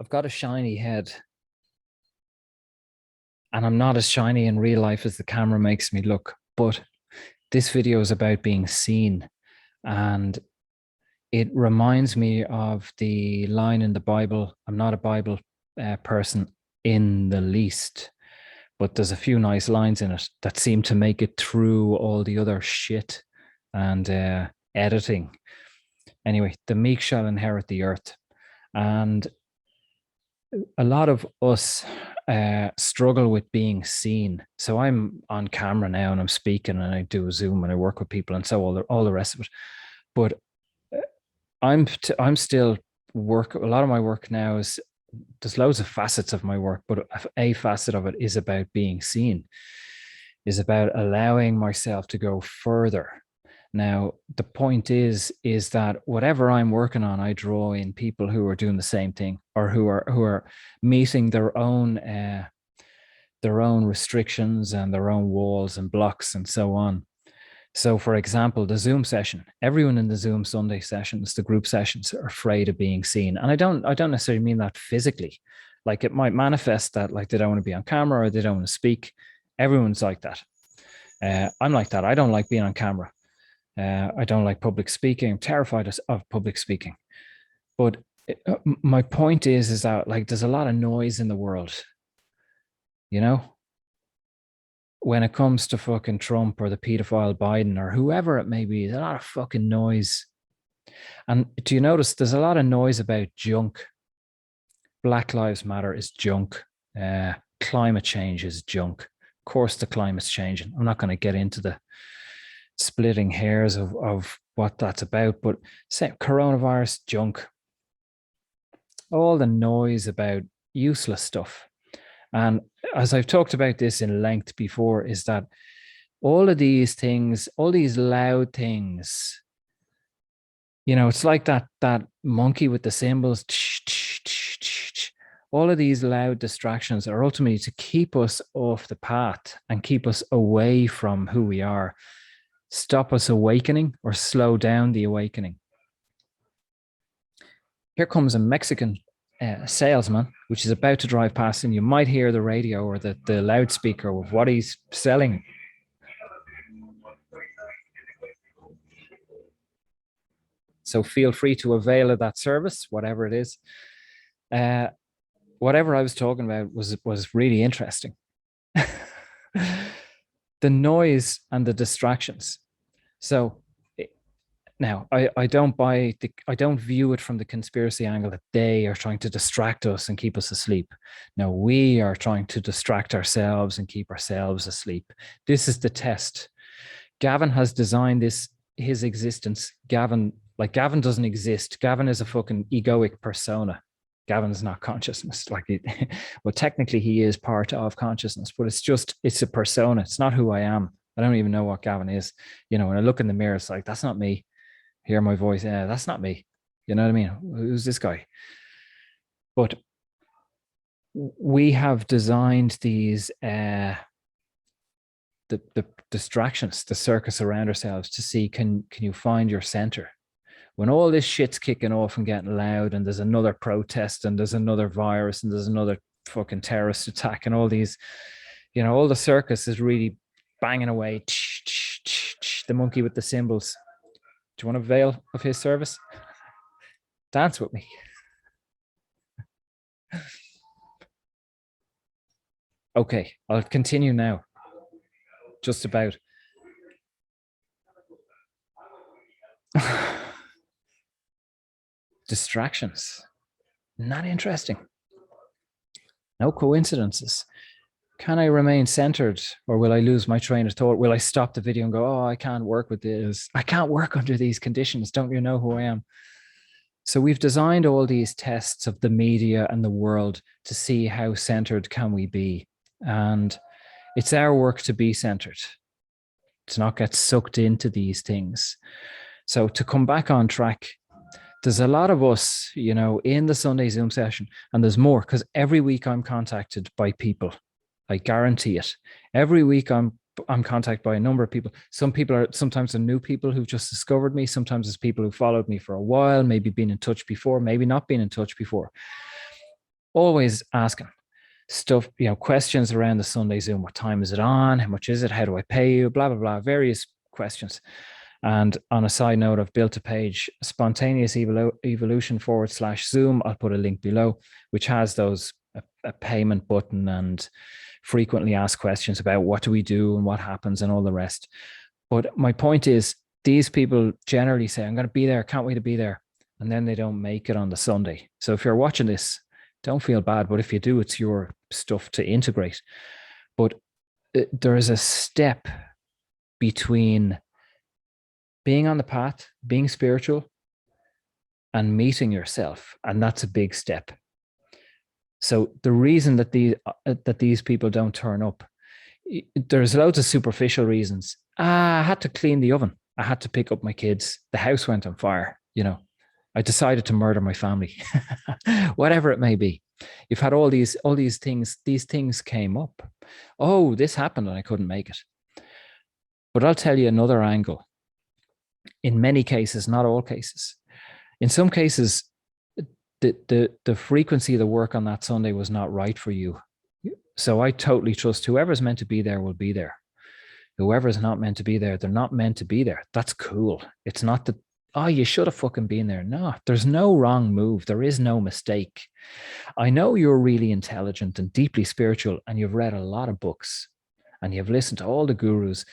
I've got a shiny head, and I'm not as shiny in real life as the camera makes me look. But this video is about being seen. And it reminds me of the line in the Bible. I'm not a Bible person in the least, but there's a few nice lines in it that seem to make it through all the other shit and editing. Anyway, the meek shall inherit the earth. And a lot of us struggle with being seen. So I'm on camera now and I'm speaking and I do a Zoom and I work with people and so all the rest of it. But I'm still work. A lot of my work now is there's loads of facets of my work, but a facet of it is about being seen, is about allowing myself to go further. Now, the point is that whatever I'm working on, I draw in people who are doing the same thing or who are meeting their own restrictions and their own walls and blocks and so on. So, for example, the Zoom session, everyone in the Zoom Sunday sessions, the group sessions, are afraid of being seen. And I don't necessarily mean that physically. Like it might manifest that like they don't want to be on camera or they don't want to speak. Everyone's like that. I'm like that. I don't like being on camera. I don't like public speaking. I'm terrified of public speaking. But my point is that like there's a lot of noise in the world, you know, when it comes to fucking Trump or the pedophile Biden or whoever it may be. There's a lot of fucking noise. And do you notice there's a lot of noise about junk? Black Lives Matter is junk. Climate change is junk. Of course, the climate's changing. I'm not going to get into the splitting hairs of what that's about, but say coronavirus, junk. All the noise about useless stuff. And as I've talked about this in length before, is that all of these things, all these loud things, you know, it's like that monkey with the cymbals. All of these loud distractions are ultimately to keep us off the path and keep us away from who we are, stop us awakening or slow down the awakening. Here comes a Mexican salesman, which is about to drive past, and you might hear the radio or the loudspeaker of what he's selling. So feel free to avail of that service, whatever it is. Whatever I was talking about was really interesting. The noise and the distractions. So now I don't view it from the conspiracy angle that they are trying to distract us and keep us asleep. No, we are trying to distract ourselves and keep ourselves asleep. This is the test. Gavin has designed his existence. Gavin doesn't exist. Gavin is a fucking egoic persona. Gavin's not consciousness. Well, technically he is part of consciousness, but it's a persona. It's not who I am. I don't even know what Gavin is. You know, when I look in the mirror, it's like, that's not me. Hear my voice. Yeah, that's not me. You know what I mean? Who's this guy? But we have designed these, the distractions, the circus around ourselves to see, can you find your center? When all this shit's kicking off and getting loud and there's another protest and there's another virus and there's another fucking terrorist attack and all these, you know, all the circus is really banging away. The monkey with the cymbals. Do you want to avail of his service? Dance with me. Okay, I'll continue now. Just about. Distractions. Not interesting. No coincidences. Can I remain centered or will I lose my train of thought? Will I stop the video and go, oh, I can't work with this. I can't work under these conditions. Don't you know who I am? So we've designed all these tests of the media and the world to see how centered can we be. And it's our work to be centered, to not get sucked into these things. So to come back on track, there's a lot of us, you know, in the Sunday Zoom session, and there's more because every week I'm contacted by people. I guarantee it. Every week I'm contacted by a number of people. Some people are sometimes the new people who've just discovered me. Sometimes it's people who followed me for a while, maybe been in touch before, maybe not been in touch before. always asking stuff, questions around the Sunday Zoom. What time is it on? How much is it? How do I pay you? Blah, blah, blah, various questions. And on a side note, I've built a page, spontaneous evolution / Zoom. I'll put a link below, which has those a payment button and frequently asked questions about what do we do and what happens and all the rest. But my point is, these people generally say, I'm going to be there, can't wait to be there. And then they don't make it on the Sunday. So if you're watching this, don't feel bad. But if you do, it's your stuff to integrate. But there is a step between being on the path, being spiritual, and meeting yourself. And that's a big step. So the reason that these people don't turn up, there's loads of superficial reasons. I had to clean the oven. I had to pick up my kids. The house went on fire. I decided to murder my family. Whatever it may be. You've had all these things. These things came up. Oh, this happened and I couldn't make it. But I'll tell you another angle. In many cases, not all cases. In some cases, the frequency of the work on that Sunday was not right for you. So I totally trust whoever's meant to be there will be there. Whoever's not meant to be there, they're not meant to be there. That's cool. It's not that, oh, you should have fucking been there. No, there's no wrong move. There is no mistake. I know you're really intelligent and deeply spiritual, and you've read a lot of books and you've listened to all the gurus.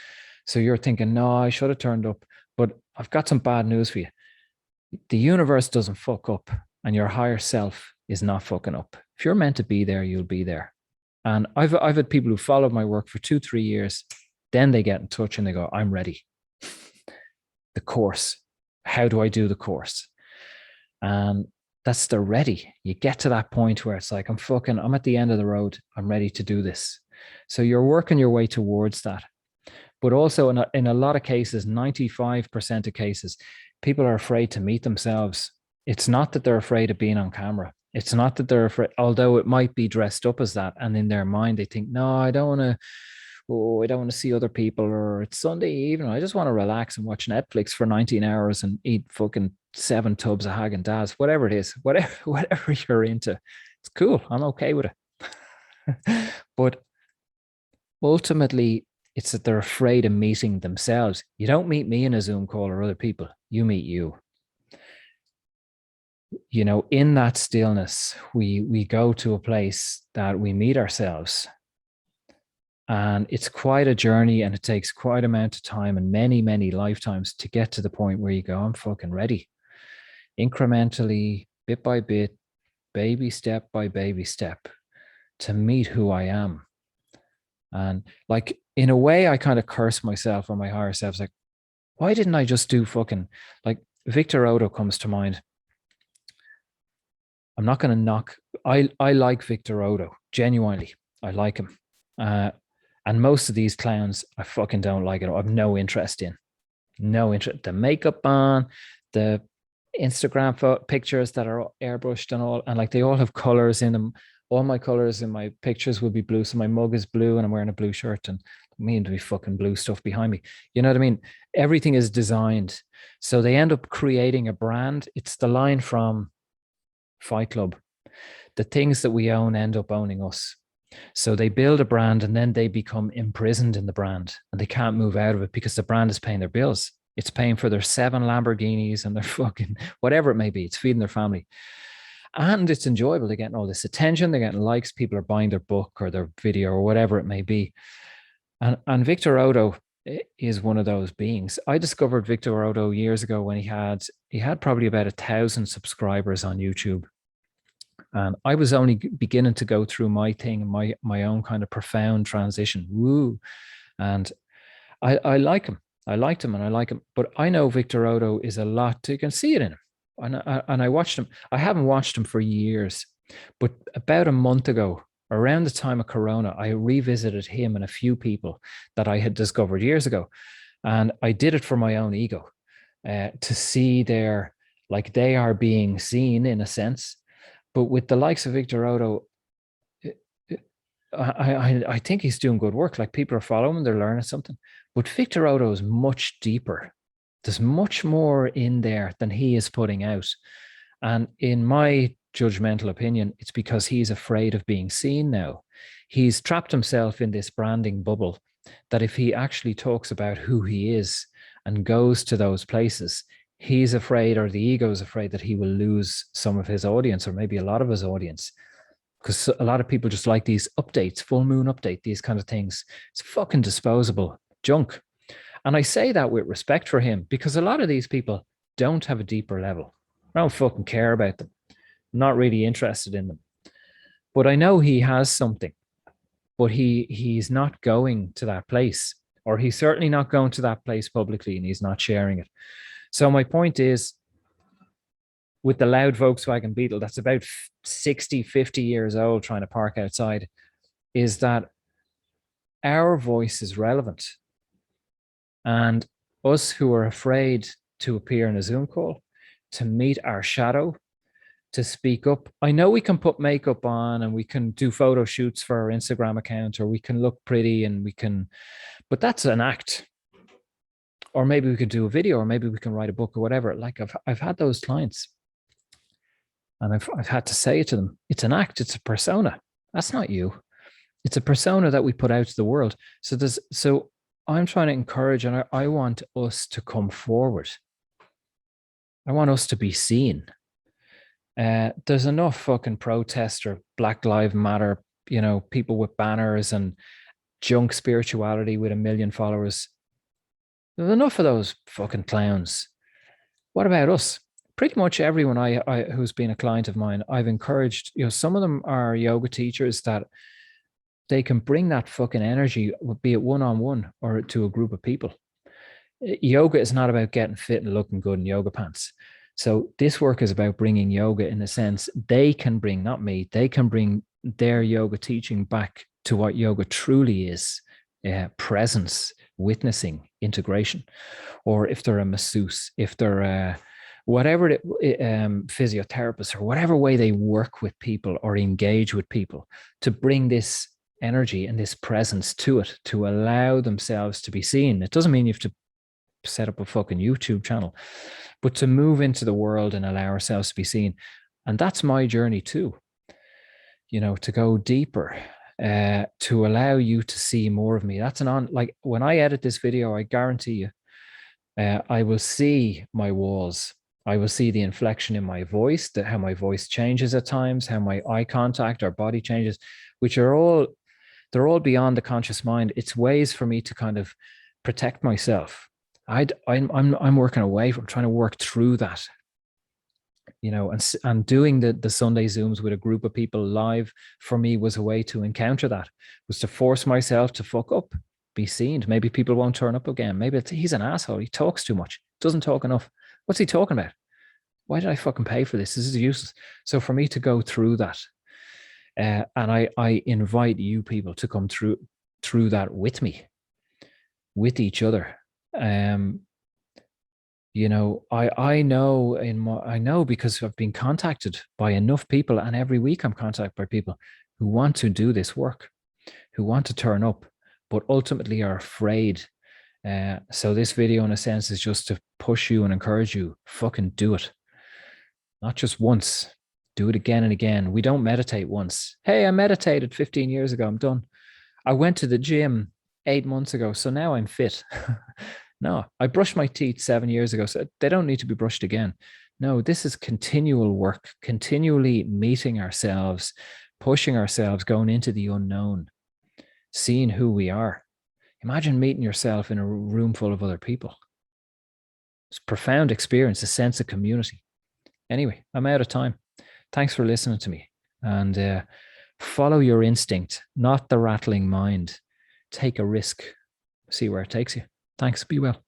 So you're thinking, no, I should have turned up. But I've got some bad news for you. The universe doesn't fuck up, and your higher self is not fucking up. If you're meant to be there, you'll be there. And I've had people who followed my work for 2-3 years. Then they get in touch and they go, I'm ready. The course. How do I do the course? And that's the ready. You get to that point where it's like, I'm at the end of the road. I'm ready to do this. So you're working your way towards that. But also in a lot of cases, 95% of cases, people are afraid to meet themselves. It's not that they're afraid of being on camera. It's not that they're afraid, although it might be dressed up as that. And in their mind, they think, no, I don't want to see other people, or it's Sunday evening. I just want to relax and watch Netflix for 19 hours and eat fucking 7 tubs of Haagen-Dazs, whatever it is, whatever you're into. It's cool. I'm okay with it. But ultimately, it's that they're afraid of meeting themselves. You don't meet me in a Zoom call or other people. You meet you. In that stillness, we go to a place that we meet ourselves. And it's quite a journey, and it takes quite amount of time and many, many lifetimes to get to the point where you go, I'm fucking ready. Incrementally, bit by bit, baby step by baby step, to meet who I am. And like, in a way, I kind of curse myself or my higher self. Like, why didn't I just do fucking, like, Victor Odo comes to mind. I'm not going to knock. I like Victor Odo, genuinely. I like him. And most of these clowns, I fucking don't like it. I have no interest in. No interest. The makeup on, the Instagram pictures that are airbrushed and all, and like they all have colors in them. All my colors in my pictures will be blue. So my mug is blue and I'm wearing a blue shirt, and me to be fucking blue stuff behind me. You know what I mean? Everything is designed. So they end up creating a brand. It's the line from Fight Club. The things that we own end up owning us. So they build a brand and then they become imprisoned in the brand and they can't move out of it because the brand is paying their bills. It's paying for their 7 Lamborghinis and their fucking whatever it may be. It's feeding their family. And it's enjoyable. They're getting all this attention. They're getting likes. People are buying their book or their video or whatever it may be. And Victor Odo is one of those beings. I discovered Victor Odo years ago when he had probably about 1,000 subscribers on YouTube. And I was only beginning to go through my thing, my own kind of profound transition. Woo. And I like him. I liked him and I like him. But I know Victor Odo is a lot. You can see it in him. And I watched him. I haven't watched him for years. But about a month ago, around the time of Corona, I revisited him and a few people that I had discovered years ago. And I did it for my own ego, to see they are being seen in a sense. But with the likes of Victor Odo, I think he's doing good work. Like, people are following him, they're learning something. But Victor Odo is much deeper. There's much more in there than he is putting out. And in my judgmental opinion, it's because he's afraid of being seen now. He's trapped himself in this branding bubble that if he actually talks about who he is and goes to those places, he's afraid, or the ego is afraid, that he will lose some of his audience, or maybe a lot of his audience. Because a lot of people just like these updates, full moon update, these kind of things. It's fucking disposable junk. And I say that with respect for him, because a lot of these people don't have a deeper level. I don't fucking care about them. I'm not really interested in them. But I know he has something, but he's not going to that place, or he's certainly not going to that place publicly, and he's not sharing it. So my point is, with the loud Volkswagen Beetle that's about 60, 50 years old trying to park outside, is that our voice is relevant. And us who are afraid to appear in a Zoom call, to meet our shadow, to speak up. I know we can put makeup on and we can do photo shoots for our Instagram account, or we can look pretty and we can, but that's an act. Or maybe we could do a video, or maybe we can write a book or whatever. Like I've had those clients, and I've had to say to them, it's an act, it's a persona. That's not you. It's a persona that we put out to the world. So I'm trying to encourage, and I want us to come forward. I want us to be seen. There's enough fucking protest or Black Lives Matter, people with banners and junk spirituality with 1 million followers. There's enough of those fucking clowns. What about us? Pretty much everyone who's been a client of mine, I've encouraged, some of them are yoga teachers that they can bring that fucking energy, be it one-on-one or to a group of people. Yoga is not about getting fit and looking good in yoga pants. So this work is about bringing yoga, in a sense, they can bring, not me, they can bring their yoga teaching back to what yoga truly is, presence, witnessing, integration. Or if they're a masseuse, if they're whatever physiotherapists, or whatever way they work with people or engage with people, to bring this energy and this presence to it, to allow themselves to be seen. It doesn't mean you have to set up a fucking YouTube channel, but to move into the world and allow ourselves to be seen. And that's my journey too, to go deeper, to allow you to see more of me. That's like when I edit this video, I guarantee you, I will see my walls. I will see the inflection in my voice, how my voice changes at times, how my eye contact or body changes, which they're all beyond the conscious mind. It's ways for me to kind of protect myself. I'm working away from trying to work through that, and doing the Sunday Zooms with a group of people live for me was a way to encounter that, was to force myself to fuck up, be seen. Maybe people won't turn up again. Maybe he's an asshole. He talks too much, doesn't talk enough. What's he talking about? Why did I fucking pay for this? This is useless. So for me to go through that, and I invite you people to come through that with me, with each other. I know because I've been contacted by enough people, and every week I'm contacted by people who want to do this work, who want to turn up, but ultimately are afraid. So this video, in a sense, is just to push you and encourage you. Fucking do it. Not just once. Do it again and again. We don't meditate once. Hey, I meditated 15 years ago. I'm done. I went to the gym 8 months ago, so now I'm fit. No, I brushed my teeth 7 years ago, so they don't need to be brushed again. No, this is continual work, continually meeting ourselves, pushing ourselves, going into the unknown, seeing who we are. Imagine meeting yourself in a room full of other people. It's a profound experience, a sense of community. Anyway, I'm out of time. Thanks for listening to me. And follow your instinct, not the rattling mind. Take a risk. See where it takes you. Thanks. Be well.